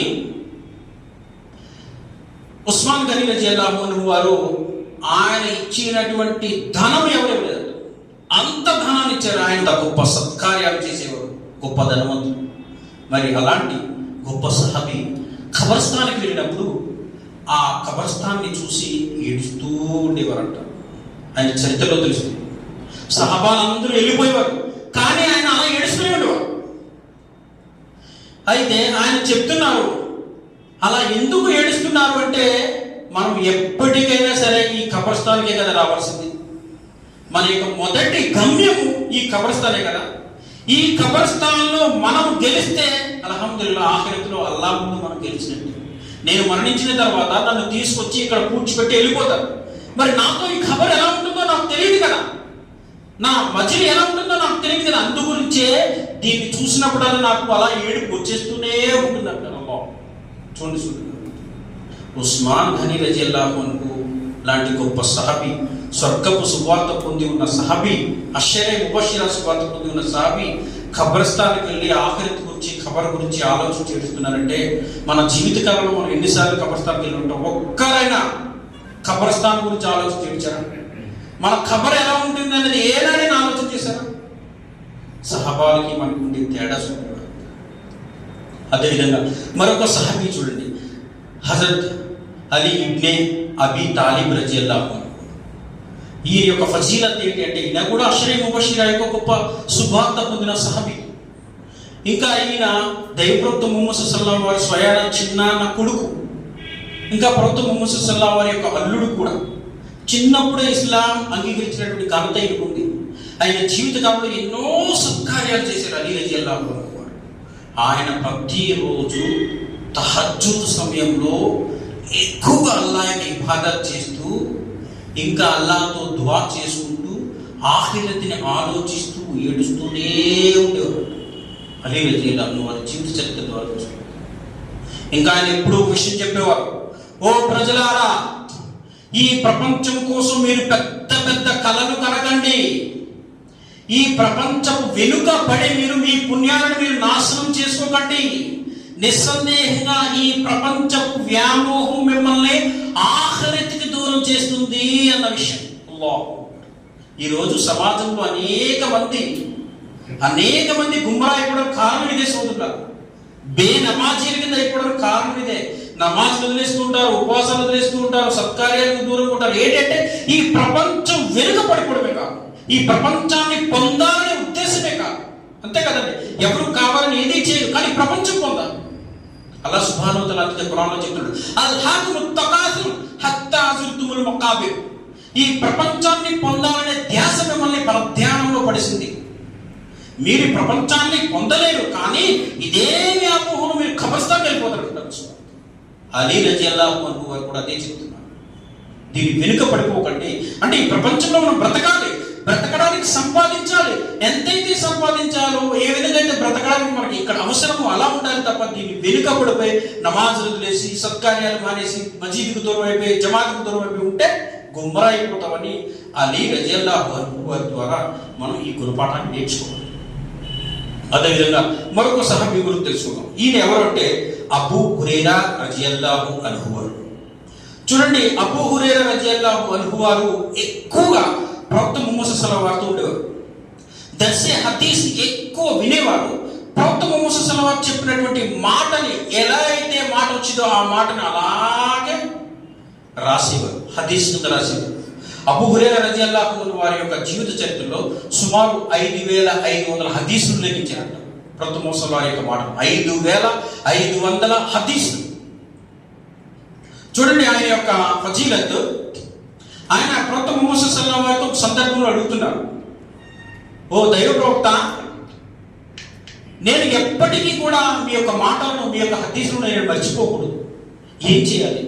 ఉస్మాన్ ఘనీ రజియల్లాహు అన్హు వారు ఆయన ఇచ్చినటువంటి ధనం ఎవరు లేదు, అంత ధనాన్ని ఇచ్చారు. ఆయన గొప్ప సత్కార్యాలు చేసేవారు, గొప్ప ధనవంతుడు. మరి అలాంటి గొప్ప సహాబీ ఖబర్స్థానికి వెళ్ళినప్పుడు ఆ ఖబర్స్థాన్ని చూసి ఏడుస్తూ ఉండేవారంట. ఆయన చరిత్రలో తెలుస్తుంది. సహాబాలందరూ వెళ్ళిపోయేవారు, కానీ ఆయన అలా ఏడుస్తూనే ఉండేవారు. అయితే ఆయన చెప్తున్నారు, అలా ఎందుకు ఏడుస్తున్నారు అంటే, మనం ఎప్పటికైనా సరే ఈ ఖబర్స్థానికే కదా రావాల్సింది. మన యొక్క మొదటి గమ్యము ఈ ఖబర్స్థానే కదా. ఈ ఖబర్స్థాన్లో మనం గెలిస్తే అల్హమ్దులిల్లాహ్ ఆఖిరతులో అల్లాహ్ ముందు మనం గెలిచినట్టు. నేను మరణించిన తర్వాత నన్ను తీసుకొచ్చి ఇక్కడ పూడ్చిపెట్టి వెళ్ళిపోతారు. మరి నాతో ఈ ఖబర్ ఎలా ఉంటుందో నాకు తెలియదు కదా, నా మజిలీ ఎలా ఉంటుందో నాకు తెలియదు కదా. అందుగురించే దీన్ని చూసినప్పుడల్లా నాకు అలా ఏడుపు వచ్చేస్తూనే ఉంటుంది అంటారు. చూడండి చూడండి, ఉస్మాన్ ఘనీ రజియల్లాహు అన్హు లాంటి గొప్ప సహాబీ, స్వర్గపు సువార్త పొంది ఉన్న సహాబీ, అషరే ముబషిర సువార్త పొంది ఉన్న సహాబీ ఖబర్స్థానికి వెళ్ళి ఆఖిరత్ గురించి, ఖబర్ గురించి ఆలోచన చేస్తున్నారంటే, మన జీవితకాలంలో మనం ఎన్నిసార్లు ఖబర్స్థానికి వెళ్ళి ఉంటాం? ఒక్కరైనా ఖబర్స్థాన్ గురించి ఆలోచన చేయించారా? మన ఖబర్ ఎలా ఉంటుంది అనేది ఏనాడైనా ఆలోచన చేశారా? సహాబాలకి మనకు ఉండే తేడా చూడండి. అదేవిధంగా మరొక సహాబీ చూడండి, హజరత్ అలీ ఇబ్నే అబీ తాలిబ్ రజియల్లాహు అన్హు. ఈ యొక్క ఫజీలత్ ఏంటి అంటే, ఈయన కూడా అషరే ముబషిర యొక్క గొప్ప సువార్త పొందిన సహాబీ. ఇంకా ఈయన దైవప్రవక్త ముహమ్మద్ సల్లల్లాహు అలైహి వారి స్వయాన చిన్నాన్న కొడుకు. ఇంకా ప్రవక్త ముహమ్మద్ సల్లల్లాహు వారి యొక్క అల్లుడు కూడా. చిన్నప్పుడే ఇస్లాం అంగీకరించినటువంటి ఘనత ఉంది. ఆయన జీవితకాలంలో ఎన్నో సత్కార్యాలు చేశారు అలీ రజియల్లాహు అన్హు. ఆయన ప్రతిరోజు తహజ్జుద్ సమయంలో ఎక్కువగా అల్లాహ్కి ఇబాదత్ చేస్తూ, ఇంకా అల్లాహ్తో దువా చేసుకుంటూ, ఆఖిరతిని ఆలోచిస్తూ ఏడుస్తూనే ఉండేవారు అలీ రజియల్లాహు అన్హు వారి జీవిత చరిత్ర ద్వారా. ఇంకా ఆయన ఎప్పుడూ విషయం చెప్పేవారు, ఓ ప్రజలారా, ఈ ప్రపంచం కోసం మీరు పెద్ద పెద్ద కలలు కనకండి. ఈ ప్రపంచం వెనుక పడి మీరు మీ పుణ్యాలను మీరు నాశనం చేసుకోకండి. నిస్సందేహంగా ఈ ప్రపంచపు వ్యామోహం మిమ్మల్ని ఆఖిరతికి దూరం చేస్తుంది అన్న విషయం. ఈరోజు సమాజంలో అనేక మంది గుమ్రా అయిపోవడం కారణం ఇదే. సోదరులారా, బేనమాజీల కింద అయిపోవడం కారణం ఇదే. నమాజ్ వదిలేస్తూ ఉంటారు, ఉపవాసాలు వదిలేస్తూ ఉంటారు, సత్కార్యాలకు దూరంగా ఉంటారు. ఏంటంటే ఈ ప్రపంచం వెనుక పడిపోవడమే కాదు, ఈ ప్రపంచాన్ని పొందాలనే ఉద్దేశమే కాదు. అంతే కదండి, ఎవరు కావాలని ఏదీ చేయరు, కానీ ప్రపంచం పొందాలి. అల్లాహ్ సుబ్హానహు వ తఆలా ఖురాన్లో చెప్తున్నాడు, అల్హాకుముత్ తకాసుర్ హత్తా జుర్తుముల్ మకాబిర్. ఈ ప్రపంచాన్ని పొందాలనే ధ్యాస మిమ్మల్ని పరధ్యానంలో పడిసింది. మీరు ఈ ప్రపంచాన్ని పొందలేరు, కానీ ఇదే వ్యామోహం మీరు ఖబర్స్థాన్కి వెళ్ళిపోతారు. అలీ రజియల్లాహు అన్హు వారు కూడా అదే చెప్తున్నారు. దీన్ని వెనుక పడిపోకండి. అంటే ఈ ప్రపంచంలో మనం బ్రతకాలి, బ్రతకడానికి సంపాదించాలి. ఎంతైతే సంపాదించాలో, ఏ విధంగా అయితే బ్రతకడానికి మనకి ఇక్కడ అవసరమో అలా ఉండాలి తప్ప దీన్ని వెనుక పడిపోయి నమాజులు వదిలేసి, సత్కార్యాలు మానేసి, మసీదుకు దూరం అయిపోయి, జమాత్కు దూరం అయిపోయి ఉంటే గుమ్రా అయిపోతామని అలీ రజియల్లాహు అన్హు వారి ద్వారా మనం ఈ గుణపాఠాన్ని నేర్చుకోవాలి. అదేవిధంగా మరొక సహాబీ గురించి తెలుసుకుందాం. ఈయన ఎవరు అంటే అబూ హురైరా రజియల్లాహు అన్హు వారు. చూడండి, అబూ హురైరా రజియల్లాహు అన్హు వారు ఎక్కువగా ప్రవక్త ముహమ్మద్ సల్లల్లాహు అలైహి వసల్లం వారితో ఉండేవారు. దర్సే హదీస్ ఎక్కువ వినేవారు. ప్రవక్త ముహమ్మద్ సల్లల్లాహు అలైహి వసల్లం చెప్పినటువంటి మాటని ఎలా అయితే మాట వచ్చిందో ఆ మాటని అలాగే రాసేవారు, హదీస్ కింద రాసేవారు. అబూ హురైరా రజియల్లాహు అన్హు వారి యొక్క జీవిత చరిత్రలో సుమారు 5500 హదీసులు లెక్కించారంట. ప్రవక్త ముహమ్మద్ సల్లల్లాహు అలైహి వసల్లం వారి యొక్క మాట 5500 హదీసులు. చూడండి ఆయన యొక్క ఫజీలత్. ఆయన ప్రవక్త ముహమ్మద్ సల్లల్లాహు అలైహి వసల్లం వారితో ఒక సందర్భంలో అడుగుతున్నారు, ఓ దైవ ప్రవక్త, నేను ఎప్పటికీ కూడా మీ యొక్క మాటలను, మీ యొక్క హదీసులను నేను మర్చిపోకూడదు, ఏం చేయాలి?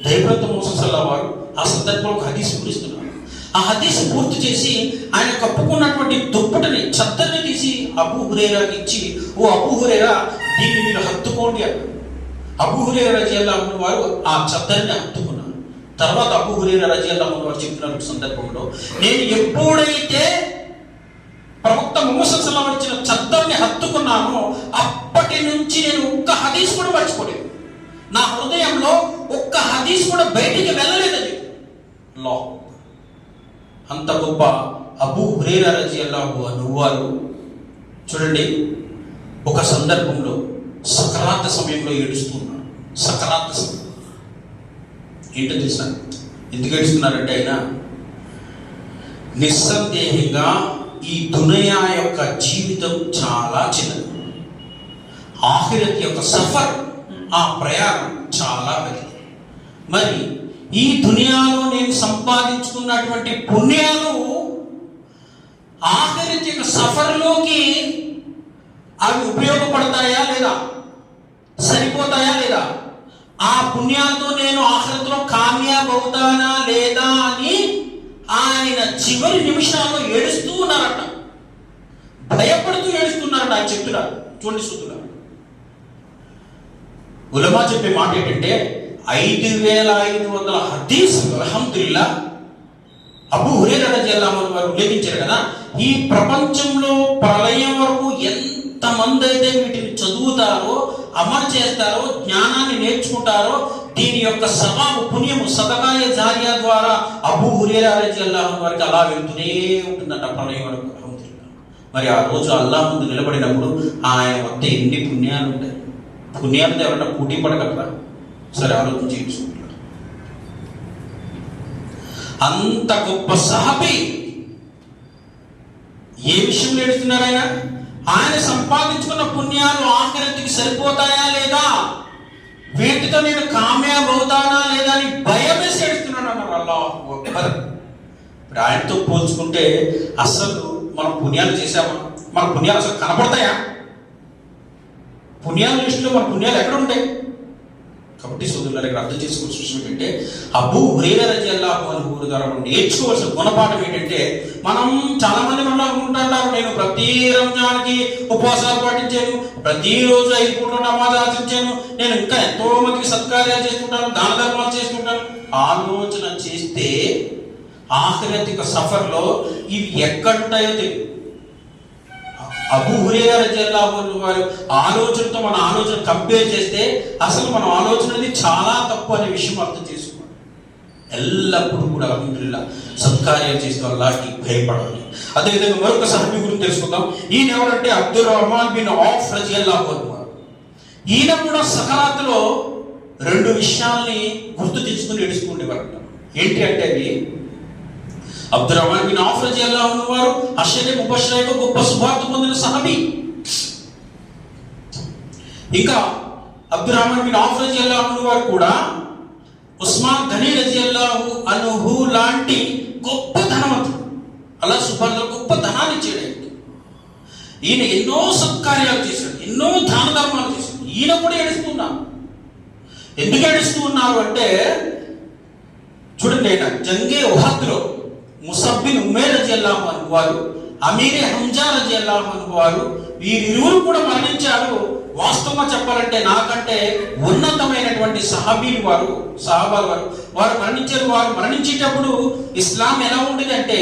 దైవప్రవక్త ముహమ్మద్ సల్లల్లాహు అలైహి వసల్లం ఆ సందర్భంలో ఒక హదీసు పూరిస్తున్నారు. ఆ హదీసు పూర్తి చేసి ఆయన కప్పుకున్నటువంటి దుప్పటిని, చద్దరిని తీసి అబూ హురైరాకి ఇచ్చి, ఓ అబూ హురైరా, దీన్ని మీరు హత్తుకోండి అన్నారు. అబూ హురైరా రజియల్లాహు అన్హు వారు ఆ చద్దరిని హత్తుకున్నారు. తర్వాత అబూ హురైరా రజియల్లాహు అన్హు వారు చెప్తున్న సందర్భంలో, నేను ఎప్పుడైతే ప్రవక్త ముహమ్మద్ సల్లల్లాహు అలైహి వసల్లం ఇచ్చిన చద్దరిని హత్తుకున్నానో అప్పటి నుంచి నేను ఒక్క హదీస్ కూడా మర్చిపోలేదు. నా హృదయంలో ఒక్క హదీస్ కూడా బయటికి వెళ్ళలేదని లా. అంత గొప్ప అబూ హురైరా రజియల్లాహు అన్హు వారు చూడండి, ఒక సందర్భంలో సకరాత్ సమయంలో ఏడుస్తున్నారు. సకరాత్ సమయం ఏంటో తెలుసా? ఎందుకు ఏడుస్తున్నారంటే, ఆయన నిస్సందేహంగా ఈ దునియా యొక్క జీవితం చాలా చిన్నది, ఆఖిరత్ యొక్క సఫర్, ఆ ప్రయాణం చాలా పెద్దది. మరి ఈ దునియాలో నేను సంపాదించుకున్నటువంటి పుణ్యాలు ఆఖిరత్ యొక్క సఫర్లోకి అవి ఉపయోగపడతాయా లేదా, సరిపోతాయా లేదా, ఆ పుణ్యాలతో నేను ఆఖిరత్లో కామయాబ్ అవుతానా లేదా అని ఆయన చివరి నిమిషాల్లో ఏడుస్తూ ఉన్నారట, భయపడుతూ ఏడుస్తున్నారట. ఆయన చెప్తున్నారు, చూడండి చూస్తున్నారు. ఉలమా చెప్పే మాట ఏంటంటే 5500 హదీసులు అల్హమ్దులిల్లా అబూ హురైరా రజియల్లాహు అన్హు వారు ఉల్లేఖించారు కదా. ఈ ప్రపంచంలో ప్రళయం వరకు ఎంతమంది అయితే వీటిని చదువుతారో, అమలు చేస్తారో, జ్ఞానాన్ని నేర్చుకుంటారో, దీని యొక్క సవాబు, పుణ్యము, సదకాయ జారియా ద్వారా అబూ హురైరా రజియల్లాహు అన్హు వారికి అలా వెళ్తూనే ఉంటుందంట ప్రళయం వరకు. అల్హమ్దులిల్లా. మరి ఆ రోజు అల్లాహ్ ముందు నిలబడినప్పుడు ఆయన వద్ద ఎన్ని పుణ్యాలు ఉంటాయి? పుణ్యాలతో ఎవరైనా పోటీ పడగలరా? సరే ఆలోచన చేయించుకుంటారు. అంత గొప్ప సహాబీ ఏ విషయం నేర్చుకున్నారు? ఆయన సంపాదించుకున్న పుణ్యాలు ఆఖిరత్కి సరిపోతాయా లేదా, వీటితో నేను కామయాబ్ అవుతానా లేదా అని భయం వేసి ఏడుస్తున్నాడు అన్నారు. అల్లాహు అక్బర్. ఇప్పుడు ఆయనతో పోల్చుకుంటే అసలు మనం పుణ్యాలు చేశామా? మన పుణ్యాలు అసలు కనపడతాయా? పుణ్యాల లిస్టులో మన పుణ్యాలు ఎక్కడ ఉంటాయి? కాబట్టి సోదరులకు అర్థం చేసుకోవాల్సిన విషయం ఏంటంటే, అబూ హురైరా రజియల్లాహు అన్హు ద్వారా మనం నేర్చుకోవాల్సిన గుణపాఠం ఏంటంటే, మనం చాలా మంది మనలో అనుకుంటుంటారు, నేను ప్రతి రంజాన్కి ఉపవాసాలు పాటించాను, ప్రతిరోజు 5 పూటల నమాజ్ ఆచరించాను, నేను ఇంకా ఎంతో మందికి సత్కార్యాలు చేసుకుంటాను, దాన ధర్మాలు చేసుకుంటాను. ఆలోచన చేస్తే ఆఖిరత్ సఫర్లో ఇవి ఎక్కడుంటాయో తెలియదు. అబూ హురైరా రజియల్లాహు అన్హు వారి ఆలోచనతో మన ఆలోచన కంపేర్ చేస్తే అసలు మన ఆలోచన అనేది చాలా తప్పు అనే విషయం అర్థం చేసుకోవాలి. ఎల్లప్పుడూ కూడా అల్హమ్దులిల్లా సత్కార్యాలు చేస్తూ అల్లాహ్కి భయపడాలి. అదేవిధంగా మరొక సహాబీ గురించి తెలుసుకుందాం. ఈయన ఎవరంటే అబ్దుర్రహ్మాన్ బిన్ ఔఫ్ రజియల్లాహు అన్హు. ఈయన కూడా సకరాత్లో 2 విషయాల్ని గుర్తు తెచ్చుకుని ఏడుచుకుంటేవారు. ఏంటి అంటే అవి, అబ్దుర్రహ్మాన్ బిన్ ఔఫ్ రజియల్లాహు అన్హు వారు అషరే ముబషరగా గొప్ప శుభార్త పొందిన సహాబీ. ఇంకా అబ్దుర్రహ్మాన్ బిన్ ఔఫ్ రజియల్లాహు అన్హు వారు కూడా ఉస్మాన్ గనీ రజియల్లాహు అన్హు లాంటి గొప్ప ధనవంతుడు, అల్లాహ్ సుబ్హానహు గొప్ప ధనాన్ని ఇచ్చాడు. ఈయన ఎన్నో సత్కార్యాలు చేశాడు, ఎన్నో దాన ధర్మాలు చేశాడు. ఈయన కూడా ఏడుస్తున్నాడు. ఎందుకు ఏడుస్తూ ఉన్నారు అంటే, చూడండి, ఆయన జంగే ఉహద్లో ముసబ్ బిన్ ఉమైర్ రజియల్లాహు అన్హు వారు, అమీరే హంజా రజియల్లాహు అన్హు వారు, వీరిరువురు కూడా మరణించారు. వాస్తవంగా చెప్పాలంటే నాకంటే ఉన్నతమైనటువంటి సహాబాలు వారు మరణించారు. వారు మరణించేటప్పుడు ఇస్లాం ఎలా ఉండేదంటే,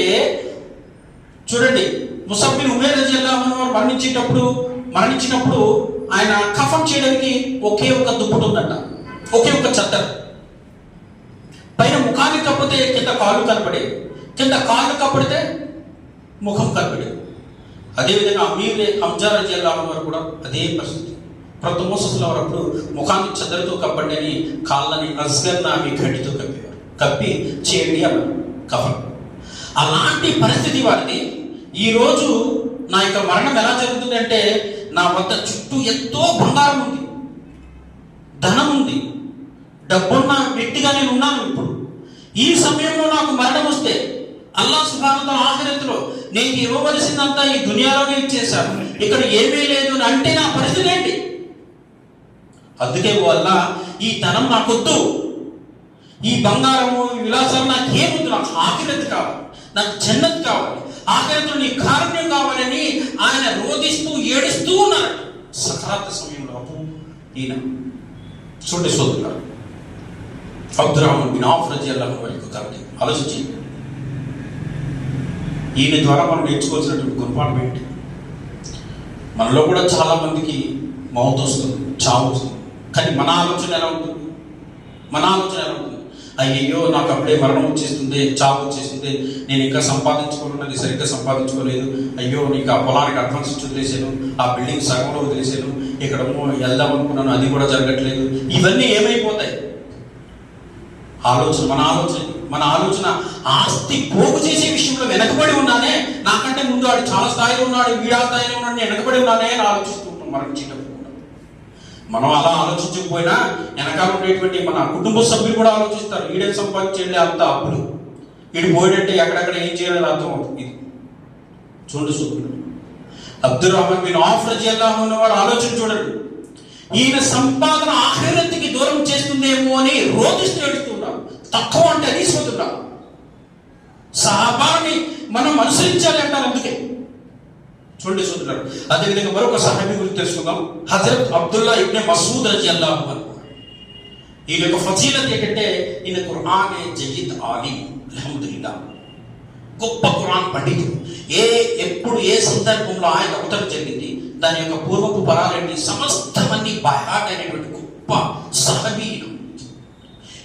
చూడండి, ముసబ్ బిన్ ఉమైర్ రజియల్లాహు అన్హు వారు మరణించినప్పుడు ఆయన కఫన్ చేయడానికి ఒకే ఒక దుప్పటి ఉందంట, ఒకే ఒక చద్దరు. పైన ముఖానికి కప్పితే కింద కాళ్ళు కనపడేది, కింద కాళ్ళు కప్పడితే ముఖం కనపడేది. అదేవిధంగా అమీర్ హంజా రజియల్లాహు వారు కూడా అదే పరిస్థితి. ప్రతి మోసస్లో అప్పుడు ముఖాన్ని చద్దరితో కప్పండి అని, కాళ్ళని అస్గర్ నామి గడ్డితో కప్పేవారు. కప్పి చేయండి అన్నారు కఫన్. అలాంటి పరిస్థితి వారిది. ఈరోజు నా యొక్క మరణం ఎలా జరుగుతుంది అంటే, నా వద్ద చుట్టూ ఎంతో బంగారం ఉంది, ధనం ఉంది, డబ్బున్న వ్యక్తిగా నేను ఉన్నాను. ఇప్పుడు ఈ సమయంలో నాకు మరణం వస్తే అల్లాహ్ సుబ్హానహు వ తఆలా ఆఖిరతులో నేను ఇవ్వవలసిందంతా ఈ దునియాలోనే ఇచ్చేశాను, ఇక్కడ ఏమీ లేదు అని అంటే నా పరిస్థితి ఏంటి? అందుకే వల్ల ఈ ధనం నాకొద్దు, ఈ బంగారము, ఈ విలాసాలు నాకు ఏమొద్దు, నాకు ఆఖిరత్ కావాలి, నాకు జన్నత్ కావాలి, ఆఖిరతులో నీ కారుణ్యం కావాలని ఆయన రోధిస్తూ ఏడుస్తూ ఉన్నారు సకరాత్ సమయంలో. అప్పుడు ఈయన చూడండి సోదరులారా, అబ్దుర్రహ్మాన్ బిన్ ఔఫ్ రజియల్లాహు అన్హు కాబట్టి ఆలోచించి, ఈయన ద్వారా మనం నేర్చుకోవాల్సినటువంటి గుణపాఠం ఏంటి? మనలో కూడా చాలా మందికి మౌత్ వస్తుంది, చావు వస్తుంది. కానీ మన ఆలోచన ఎలా ఉంటుంది? అయ్యయ్యో, నాకు అప్పుడే మరణం వచ్చేస్తుంది, చావు వచ్చేస్తుంది, నేను ఇంకా సంపాదించుకోవాలన్నది సరిగ్గా సంపాదించుకోలేదు, అయ్యో నీకు ఆ పొలానికి అడ్వాన్స్ ఇచ్చి వదిలేసాను, ఆ బిల్డింగ్ సగంలో వదిలేసాను, ఇక్కడ వెళ్దాం అనుకున్నాను, అది కూడా జరగట్లేదు. ఇవన్నీ ఏమైపోతాయి? మన ఆలోచన ఆస్తి పోగు చేసే విషయంలో వెనకబడి ఉన్నానే, నాకంటే ముందు వాడు చాలా స్థాయిలో ఉన్నాడు, వీడా స్థాయిలో ఉన్నాడు, నేను వెనకబడి ఉన్నానే అని ఆలోచిస్తూ ఉంటాం మరణించేటప్పుడు. మనం అలా ఆలోచించకపోయినా వెనకాల ఉండేటువంటి మన కుటుంబ సభ్యులు కూడా ఆలోచిస్తారు, వీడేం సంపాదించండి అంత అప్పులు, వీడు పోయేటంటే ఎక్కడెక్కడ ఏం చేయాలని అర్థం అవుతుంది. ఇది చూడండి సూత్రుడు అబ్దుర్రహ్మాన్ బిన్ ఔఫ్ రజియల్లాహు అన్హు వారు ఆలోచన చూడండి. ఈయన సంపాదన ఆఖిరత్కి దూరం చేస్తుందేమో అని రోధిస్తూ ఏడుస్తున్నారు. తక్కువ అంటే అది సోదరులారా, సహాబాని మనం అనుసరించాలి అంటారు. అందుకే చూడండి సోదరులారా, అదేవిధంగా మరొక సహాబీ గురించి తెలుసుకుందాం. హజరత్ అబ్దుల్లా ఇబ్న్ మసూద్ రజియల్లాహు అన్హు. ఈయన యొక్క ఫజీలత్ ఏంటంటే, ఈయన ఖురానే జయీద్ ఆలిం, అల్హమ్దులిల్లాహ్, గొప్ప ఖురాన్ పండితుడు. ఎప్పుడు ఏ సందర్భంలో ఆయన అవతరణ జరిగింది, దాని యొక్క పూర్వపు పరాలన్నీ సమస్తమన్నీ బైహాట్ అయినటువంటి గొప్ప సహబీలు.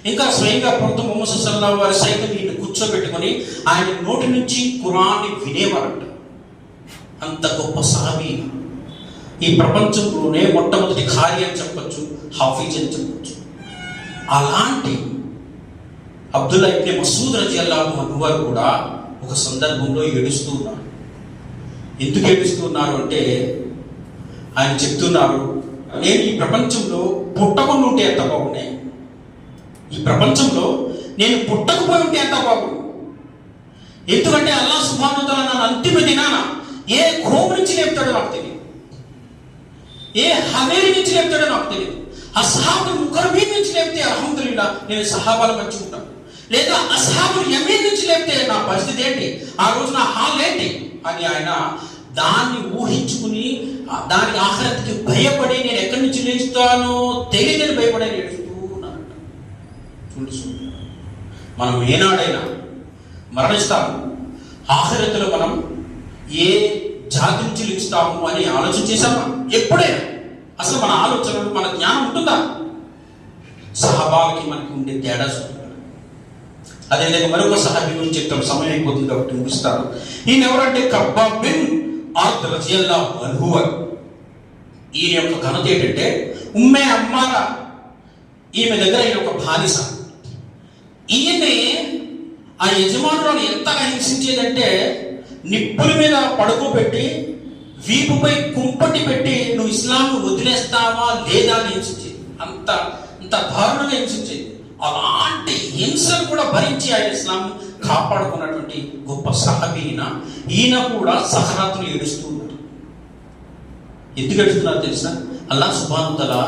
ఇంకా స్వయంగా ప్రవక్త ముహమ్మద్ సల్లల్లాహు అలైహి వసల్లం సైతం ఈయన కూర్చోబెట్టుకొని ఆయన నోటి నుంచి ఖురాన్ని వినేవారంట. అంత గొప్ప సహబీలు. ఈ ప్రపంచంలోనే మొట్టమొదటి ఖారీ అని చెప్పచ్చు, హాఫీజ్ అని చెప్పచ్చు. అలాంటి అబ్దుల్లా ఇబ్న్ మసూద్ రజియల్లాహు అన్హు వారు కూడా ఒక సందర్భంలో ఏడుస్తూ ఉన్నారు. ఎందుకు ఏడుస్తూ ఉన్నారు అంటే, ఆయన చెప్తున్నారు, నేను ఈ ప్రపంచంలో పుట్టకుండా ఉంటే ఎంత బాగున్నాయి, ఈ ప్రపంచంలో నేను పుట్టకపోయి ఉంటే ఎంత బాగుంది. ఎందుకంటే అల్లాహ్ సుబ్హానహు వ తఆలా నన్ను అంతిమ దినాన ఏ ఖోమ్ నుంచి లేపుతాడో నాకు తెలియదు, ఏ హవేరి నుంచి లేపుతాడో నాకు తెలియదు. అస్హాబుల్ ముకర్రబీన్ నుంచి లేపితే అల్హమ్దులిల్లాహ్ నేను సహాబాల మధ్య ఉంటాను, లేదా అస్హాబుల్ యమీన్ నుంచి లేపితే నా పరిస్థితి ఏంటి, ఆ రోజు నా హాల్ ఏంటి అని ఆయన దాన్ని ఊహించుకుని దాని ఆఖరత్కి భయపడి నేను ఎక్కడి నుంచి లేస్తానో తెలియదని భయపడే నేడుస్తూ ఉన్నారంట. చూడండి, మనం ఏనాడైనా మరణిస్తాము, ఆఖరత్తులో మనం ఏ జాతి నుంచి లేస్తాము అని ఆలోచన చేశామా? ఎప్పుడైనా అసలు మన ఆలోచనలు, మన జ్ఞానం ఉంటుందా? సహాబాలకి మనకి ఉండే తేడా చూడాలి. అదేవిధంగా మరొక సహాబీ గురించి చెప్తాం, సమయం అయిపోతుంది కాబట్టి ముగిస్తాను. ఈయన ఎవరంటే కబ్బాబ్ బిన్ అర్ద్ రజియల్లాహు అన్హు. ఈయన యొక్క ఘనత ఏంటంటే, ఉమ్మే అమ్మారా ఈమె దగ్గర ఈయన ఒక బానిస. ఈయనే ఆ యజమానులను ఎంతగా హింసించేదంటే, నిప్పుల మీద పడుకోబెట్టి వీపుపై కుంపటి పెట్టి నువ్వు ఇస్లాంను వదిలేస్తావా లేదా అని హింసించేది. అంత దారుణంగా హింసించేది. అలాంటి హింసను కూడా భరించి ఆయన ఇస్లాం కాపాడుకున్నటువంటి గొప్ప సహాబీ ఈయన కూడా సహరాత్రులు ఏడుస్తూ ఉన్నారు. ఎందుకు ఏడుస్తున్నారు తెలుసా? అల్లాహ్ సుబ్హానహు వ తఆలా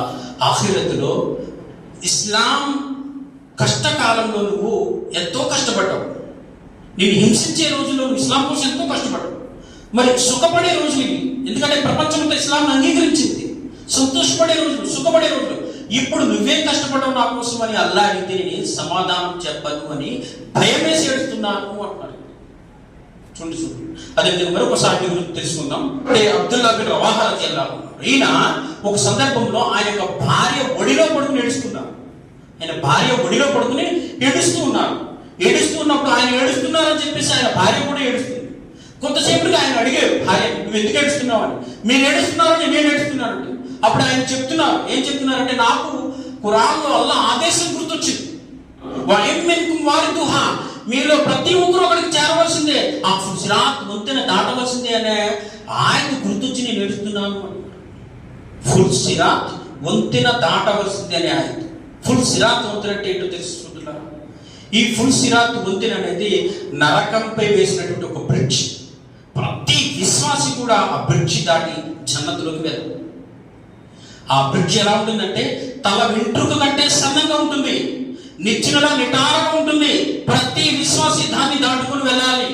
ఆఖిరతులో ఇస్లాం కష్టకాలంలో నువ్వు ఎంతో కష్టపడ్డావు, నేను హింసించే రోజుల్లో ఇస్లాం కోసం ఎంతో కష్టపడ్డావు, మరి సుఖపడే రోజులు ఇవి. ఎందుకంటే ప్రపంచంతో ఇస్లాం అంగీకరించింది. సంతోషపడే రోజులు, సుఖపడే రోజులు. ఇప్పుడు నువ్వేం కష్టపడవు నా కోసం అని అల్లాహ్ అడిగితే నేను సమాధానం చెప్పను అని భయం వేసి ఏడుస్తున్నాను అంటున్నారు. చూడండి. అదే మరొక సాహిత్యం గురించి తెలుసుకుందాం. అంటే అబ్దుల్లా బిన్ రవాహా రలియల్లాహు అన్హు, ఈయన ఒక సందర్భంలో ఆయన యొక్క భార్య ఒడిలో పడుకుని ఏడుస్తున్నారు. ఆయన భార్య ఒడిలో పడుకుని ఏడుస్తూ ఉన్నారు. ఏడుస్తూ ఉన్నప్పుడు ఆయన ఏడుస్తున్నారని చెప్పేసి ఆయన భార్య కూడా ఏడుస్తుంది. కొంతసేపటికి ఆయన అడిగారు, భార్య నువ్వు ఎందుకు ఏడుస్తున్నావు అని. మీరు ఏడుస్తున్నారని నేను ఏడుస్తున్నానంటే అప్పుడు ఆయన చెప్తున్నారు, ఏం చెప్తున్నారంటే నాకు ఖురాన్లో అల్లాహ్ ఆదేశం గుర్తొచ్చింది, మీలో ప్రతి ఒక్కరు అక్కడికి చేరవలసిందే, ఆ సిరాత్ వంతెన దాటవలసిందే అనే ఆయన గుర్తొచ్చి నేను ఏడుస్తున్నాను. ఫుల్ సిరాత్ వంతెన దాటవలసిందే అనే ఆయన. ఫుల్ సిరాత్ వంతెన అంటే ఏంటో తెలుసుకుంటున్నారా? ఈ ఫుల్ సిరాత్ వంతెన అనేది నరకంపై వేసినటువంటి ఒక బ్రిడ్జ్. ప్రతి విశ్వాసి కూడా ఆ బ్రిడ్జి దాటి జన్నతులోకి వెళ్తారు. ఆ బ్రిడ్జ్ ఎలా ఉంటుందంటే తల వెంట్రుక కంటే సన్నంగా ఉంటుంది, నిచ్చెనలా నిటారుగా ఉంటుంది. ప్రతి విశ్వాసి దాన్ని దాటుకుని వెళ్ళాలి.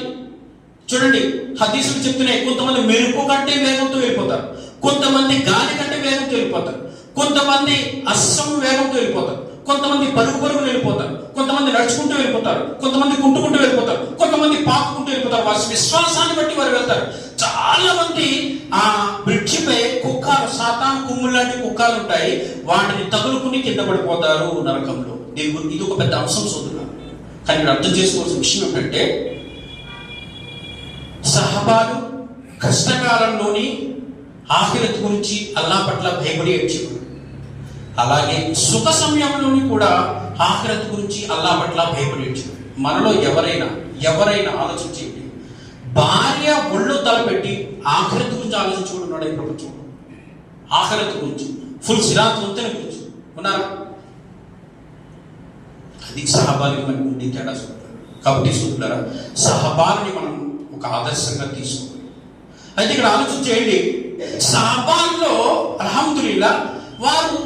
చూడండి, హదీసులు చెప్తున్నాయి, కొంతమంది మెరుపు కంటే వేగంతో వెళ్ళిపోతారు, కొంతమంది గాలి కంటే వేగంతో వెళ్ళిపోతారు, కొంతమంది అస్సం వేగంతో వెళ్ళిపోతారు, కొంతమంది పరుగును వెళ్ళిపోతారు, కొంతమంది నడుచుకుంటూ వెళ్ళిపోతారు, కొంతమంది కుంటుకుంటూ వెళ్ళిపోతారు, కొంతమంది పాకుకుంటూ వెళ్ళిపోతారు. వారి విశ్వాసాన్ని బట్టి వారు వెళ్తారు. చాలా మంది ఆ బ్రిడ్జిపై కుక్కలు, సాతాను కొమ్ములు లాంటి కుక్కలు ఉంటాయి, వాటిని తగులుకుని కింద పడిపోతారు నరకంలో. ఇది ఒక పెద్ద అంశం సోదరులు. కానీ మీరు అర్థం చేసుకోవాల్సిన విషయం ఏంటంటే సహబాలు కష్టకాలంలోని ఆఖిరత్ గురించి అల్లాహ్ పట్ల భయపడి ఏడ్చేవారు. అలాగే సుఖ సమయంలోని కూడా ఆఖిరత్ గురించి అల్లాహ్ పట్ల భయపడి ఏడ్చేవారు. మనలో ఎవరైనా ఆలోచించేయండి, భార్య ఒళ్ళు తలపెట్టి ఆఖిరత్ గురించి ఆలోచించుకుంటున్నాడు ఈ ప్రపంచంలో. ఆఖిరత్ గురించి, ఫుల్ సిరాత్ వంతెన గురించి ఉన్నారా? అది సహబాలకి మనకు ఉండి తేడా చూడాలి. కాబట్టి సోదరులారా, సహబాలని మనం ఒక ఆదర్శంగా తీసుకోవాలి. అయితే ఇక్కడ ఆలోచించేయండి, సహబాల్లో అల్హమ్దులిల్లా వారు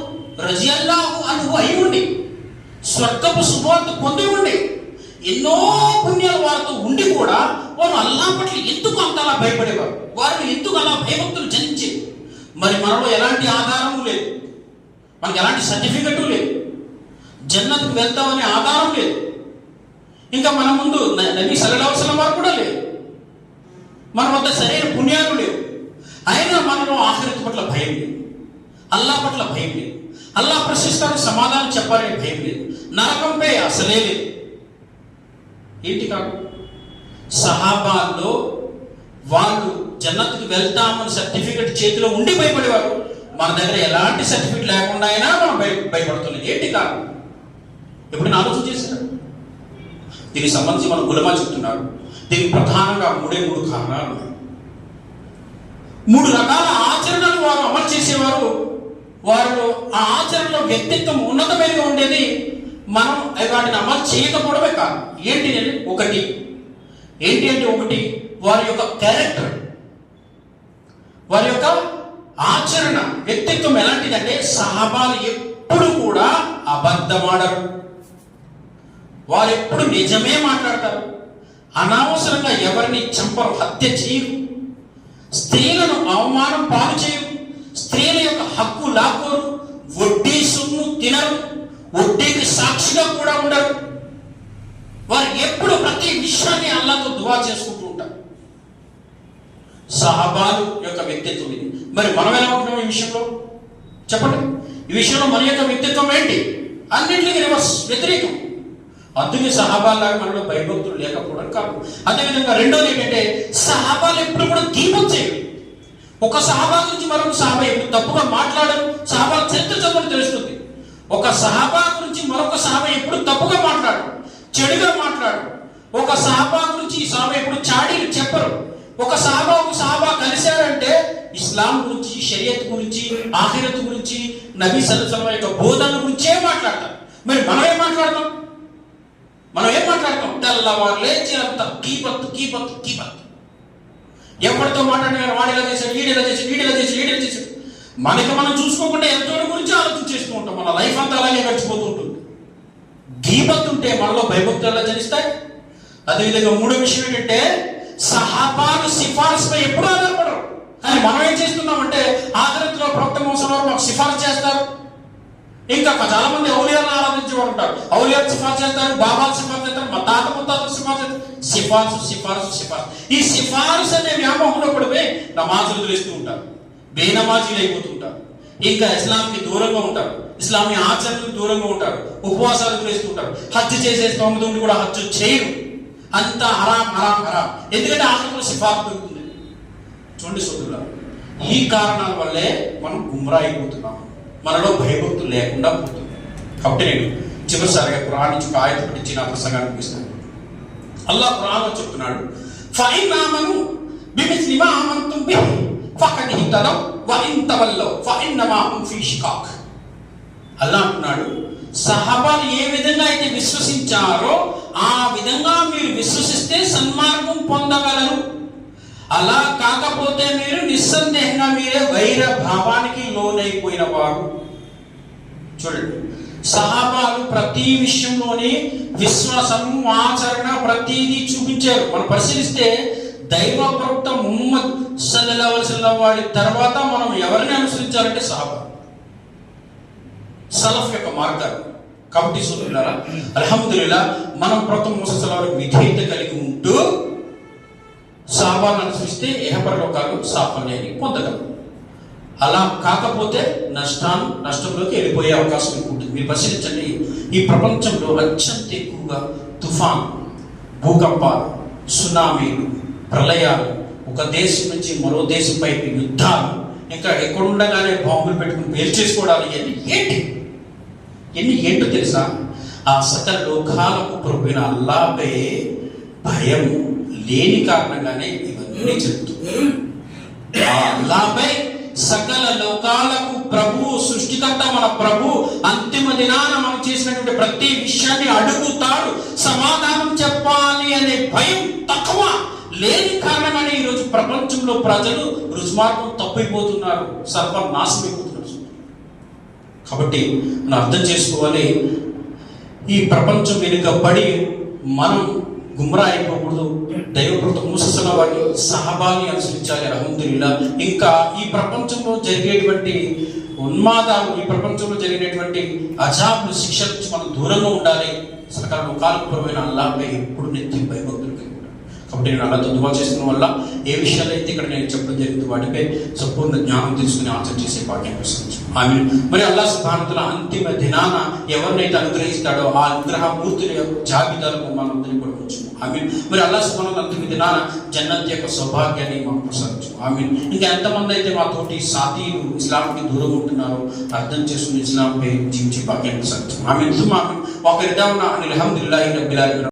రజియల్లాహు అన్హు అయి ఉండి స్వర్గపు శుభవార్త పొంది ఉండి ఎన్నో పుణ్యాలు వారితో ఉండి కూడా వారు అల్లాహ్ పట్ల ఎందుకు అంతలా భయపడేవారు? వారిని ఎందుకు అలా భయభక్తులు జనించేది? మరి మనలో ఎలాంటి ఆధారము లేదు, మనకి ఎలాంటి సర్టిఫికెట్ లేదు, జన్నత్కు వెళ్తామనే ఆధారం లేదు, ఇంకా మన ముందు నబీ సల్లల్లాహు అలైహి వసల్లం వారు కూడా లేదు, మన వద్ద సరైన పుణ్యాలు లేవు. అయినా మనలో ఆఖిరత్ పట్ల భయం లేదు, అల్లాహ్ పట్ల భయం లేదు, అల్లాహ్ ప్రశ్నిస్తాడు సమాధానం చెప్పాలని భయం లేదు, నరకంపై అసలే లేదు. ఏంటి కాదు? సహాబాల్లో వాళ్ళు జన్నత్కి వెళ్తామని సర్టిఫికెట్ చేతిలో ఉండి భయపడేవారు. మన దగ్గర ఎలాంటి సర్టిఫికెట్ లేకుండా అయినా మనం భయపడుతున్నాం. ఏంటి కాదు? ఎప్పుడు ఆలోచన చేశారు? దీనికి సంబంధించి మన ఉలమా చెప్తున్నారు, దీనికి ప్రధానంగా మూడు కారణాలు ఉన్నాయి. 3 రకాల ఆచరణలు వారు అమలు చేసేవారు. వారు ఆ ఆచరణలో వ్యక్తిత్వం ఉన్నతమైనగా ఉండేది. మనం వాటిని అమలు చేయకపోవడమే కాదు. ఏంటి అంటే ఒకటి వారి యొక్క క్యారెక్టర్, వారి యొక్క ఆచరణ, వ్యక్తిత్వం ఎలాంటిదంటే సహాబాలు ఎప్పుడు కూడా అబద్ధమాడరు, వారు ఎప్పుడు నిజమే మాట్లాడతారు, అనవసరంగా ఎవరిని చంపరు, హత్య చేయరు, స్త్రీలను అవమానం పాలు చేయరు, స్త్రీల యొక్క హక్కు లాక్కోరు, వడ్డీ సొమ్ము తినరు, వడ్డీకి సాక్షిగా కూడా ఉండరు. వారు ఎప్పుడు ప్రతి విషయాన్ని అల్లాహ్తో దువా చేసుకుంటూ ఉంటారు. సహాబాలు యొక్క వ్యక్తిత్వం ఇది. మరి మనం ఎలా ఉంటున్నాం ఈ విషయంలో? చెప్పండి, ఈ విషయంలో మన యొక్క వ్యక్తిత్వం ఏంటి? అన్నింటికి రివర్స్, వ్యతిరేకం. అందుకే సహాబాలాగా మనలో భయభక్తులు లేకపోవడం కాదు. అదేవిధంగా రెండోది ఏంటంటే సహాబాలు ఎప్పుడు కూడా దీపం చేయరు. ఒక సహాబా గురించి మరొక సహాబా ఎప్పుడు తప్పుగా మాట్లాడరు. సహాబాల చరిత్ర చదువుని తెలుస్తుంది. ఒక సహాబా గురించి మరొక సహాబా ఎప్పుడు తప్పుగా మాట్లాడు, చెడుగా మాట్లాడు. ఒక సహాబా గురించి ఈ సహాబా ఎప్పుడు చాడీలు చెప్పరు. ఒక సహాబా కలిశారంటే ఇస్లాం గురించి, షరియత్ గురించి, ఆఖిరత్ గురించి, నబీ సల్లల్లాహు అలైహి వసల్లం యొక్క బోధన గురించే మాట్లాడతారు. మరి మనం ఏం మాట్లాడతాం? తెల్లవారు లేచినంత కీపత్. ఎవరితో మాట్లాడినారు? వాడిలా చేశాడు, వీడిలా చేశాడు. మనకి మనం చూసుకోకుండా ఎంతో గురించి ఆలోచన చేస్తూ ఉంటాం. మన లైఫ్ అంతా అలాగే గడిచిపోతూ ఉంటుంది. గీబత్ ఉంటే మనలో భయభక్తులు జనిస్తాయి. అదేవిధంగా మూడో విషయం ఏంటంటే, సహాబాలు సిఫార్సుపై ఎప్పుడూ ఆధారపడరు. కానీ మనం ఏం చేస్తున్నామంటే, ఆఖరిలో ప్రవక్త మోసం వారు మాకు సిఫార్సు చేస్తారు. ఇంకా చాలా మంది ఔలియాలను ఆరాధించేవారు ఉంటారు. ఔలియాలు సిఫార్సు చేస్తారు, బాబాలు సిఫార్సు చేస్తారు, మా తాత ముత్తాతలు సిఫార్సు. ఈ సిఫార్సు అనే వ్యామోహంలో పడిపోయి నమాజులు వదిలేస్తూ ఉంటారు, బేనమాజీలు అయిపోతుంటారు. ఇంకా ఇస్లాంకి దూరంగా ఉంటారు, ఇస్లామీ ఆచరణకు దూరంగా ఉంటారు, ఉపవాసాలు వదిలేస్తూ ఉంటారు. హజ్ చేసే స్తోమత ఉండి కూడా హజ్ చేయరు. అంత హరాం. ఎందుకంటే ఆఖరిలో సిఫార్సు దొరుకుతుంది. చూడండి సోదరులారా, ఈ కారణాల వల్లే మనం గుమ్రా అయిపోతున్నాం. మనలో భయభక్తులు లేకుండా పోతుంది. కాబట్టి నేను చివరిసారిగా ఖురాన్ నుంచి ఒక ఆయత పఠించి నా ప్రసంగాన్ని ముగిస్తాను. అల్లాహ్ ఖురాన్లో చెప్తున్నాడు, ఫఇన్ ఆమను బిమిస్లి మా ఆమంతుం బిహి ఫఖద్ ఇహ్తదౌ వ ఇన్ తవల్లౌ ఫఇన్నమా హుం ఫీ షికాక్. అల్లాహ్ అంటున్నాడు, సహాబాలు ఏ విధంగా అయితే విశ్వసించారో ఆ విధంగా మీరు విశ్వసిస్తే సన్మార్గం పొందగలరు. అలా కాకపోతే మీరు నిస్సందేహంగా మీరే వైర భావానికి లోనైపోయిన వారు. చూడండి, సహాబాలు ప్రతి విషయంలోనే విశ్వాసము, ఆచరణ ప్రతిదీ చూపించారు. మనం పరిశీలిస్తే దైవ ప్రవక్త ముహమ్మద్ సల్లల్లాహు అలైహి వసల్లం వాడి తర్వాత మనం ఎవరిని అనుసరించాలంటే సహాబా, సలఫ్ యొక్క మార్గాలు. కాబట్టి సోదరులారా, అల్హమ్దులిల్లాహ్ మనం ప్రవక్త ముహమ్మద్ సల్లల్లాహు అలైహి వసల్లం విధేయత కలిగి ఉంటూ సహాబాలను అనుసరిస్తే ఇహపరలోకాలు సాఫల్యాన్ని పొందగలరు. అలా కాకపోతే నష్టంలోకి వెళ్ళిపోయే అవకాశం ఉంటుంది. మీరు పరిశీలించండి, ఈ ప్రపంచంలో అత్యంత ఎక్కువగా తుఫాన్, భూకంపాలు, సునామీలు, ప్రళయాలు, ఒక దేశం నుంచి మరో దేశంపై యుద్ధాలు, ఇంకా ఎక్కడుండగానే బాంబులు పెట్టుకుని పేల్చేసుకోవడాలు, ఎన్ని ఏంటో తెలుసా? ఆ సకల లోకాలకు ప్రభువైన అల్లాహ్పై భయం లేని కారణంగానే ఇవన్నీ జరుగుతుంది. ఆ అల్లాహ్పై సకల లోకాలకు ప్రభు, సృష్టికర్త మన ప్రభు అంతిమ దినాన మనం చేసినటువంటి ప్రతి విషయాన్ని అడుగుతాడు, సమాధానం చెప్పాలి అనే భయం తక్కువ లేని కారణంగానే ఈరోజు ప్రపంచంలో ప్రజలు రుజుమార్గం తప్పిపోతున్నారు, సర్వనాశమైపోతున్నారు. కాబట్టి మనం అర్థం చేసుకోవాలి, ఈ ప్రపంచం వెనుక పడి మనం గుమ్రా అయిపోకూడదు. దైవప్రవక్త ముహమ్మద్ వారి సహాబాని అనుసరించాలి. అల్హమ్దులిల్లాహ్. ఇంకా ఈ ప్రపంచంలో జరిగేటువంటి ఉన్మాదాలు, ఈ ప్రపంచంలో జరిగేటువంటి అజాబులు, శిక్షల నుంచి మనం దూరంగా ఉండాలి. సకల లోకాలకు ప్రభువైన అల్లాహ్పై ఎప్పుడు నిత్యం భయభక్తులు కలిగి ఉండాలి. కాబట్టి నేను అల్లాహ్తో దువా చేసిన వల్ల ఏ విషయాలు అయితే ఇక్కడ నేను చెప్పడం జరిగింది వాటిపై సంపూర్ణ జ్ఞానం తీసుకుని ఆచరణ చేసే భాగ్యం వస్తుంది. ఆమీన్. మరి అల్లాహ్ సుబ్హానహు వ తఆలా అంతిమ దినాన ఎవరినైతే అనుగ్రహిస్తాడో ఆ అనుగ్రహమూర్తుల జాబితాలో మనందరినీ కూడా ఉంచుము. ఆమీన్. మరి అల్లాహ్ సుబ్హానహు వ తఆలా అంతిమ దినాన జన్నత్ యొక్క సౌభాగ్యాన్ని మనం ప్రసాదించు. ఆమీన్. ఇంకా ఎంతమంది అయితే మా తోటి సాతీలు ఇస్లాంకి దూరం ఉంటున్నారో అర్థం చేసుకుని ఇస్లాంపై జీవించే భాగ్యాన్ని ప్రసాదించు. ఆమీన్. ఆమీన్. ఒక రిదావన అల్హమ్దులిల్లాహి రబ్బిల్ ఆలమీన్.